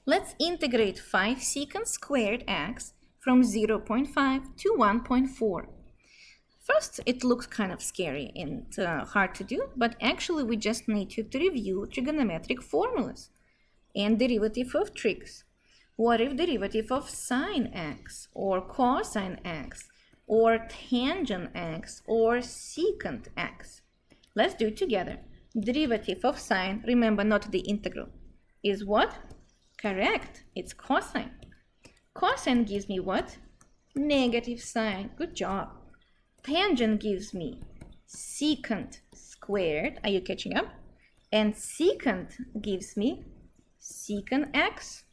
Let's integrate 5 secant squared x from 0.5 to 1.4. First, it looks kind of scary and hard to do, but actually we just need to review trigonometric formulas and derivative of trigs. What if derivative of sine x or cosine x or tangent x or secant x? Let's do it together. Derivative of sine, remember not the integral, is what? Correct, it's cosine. Cosine gives me what? Negative sine. Good job. Tangent gives me secant squared. Are you catching up? And secant gives me secant x,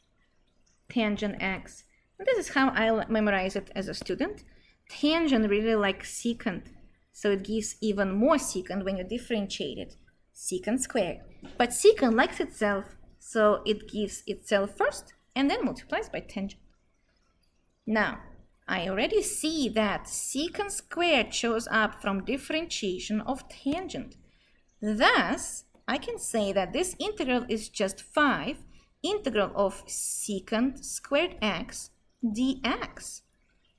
tangent x. And this is how I memorize it as a student. Tangent really like secant, so it gives even more secant when you differentiate it. Secant squared. But secant likes itself, so it gives itself first and then multiplies by tangent. Now, I already see that secant squared shows up from differentiation of tangent. Thus, I can say that this integral is just 5 integral of secant squared x dx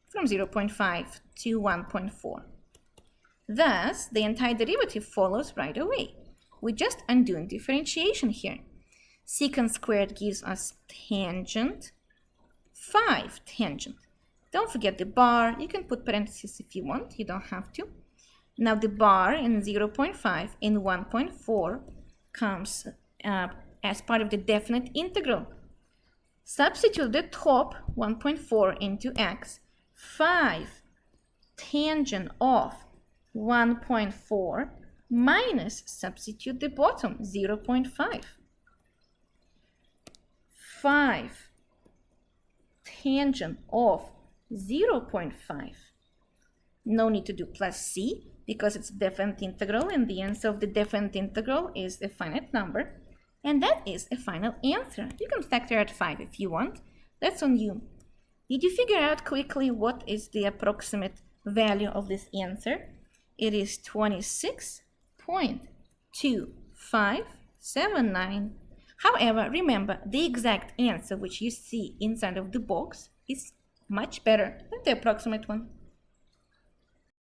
from 0.5 to 1.4. Thus, the antiderivative follows right away. We're just undoing differentiation here. Secant squared gives us tangent 5 tangent. Don't forget the bar. You can put parentheses if you want. You don't have to. Now the bar in 0.5 and 1.4 comes as part of the definite integral. Substitute the top 1.4 into x. 5 tangent of 1.4 minus substitute the bottom 0.5. 5 tangent of 0.5. No need to do plus c because it's definite integral and the answer of the definite integral is a finite number, and that is a final answer. You can factor out 5 if you want. That's on you. Did you figure out quickly what is the approximate value of this answer? It is 26.2579. However, remember, the exact answer which you see inside of the box is much better than the approximate one.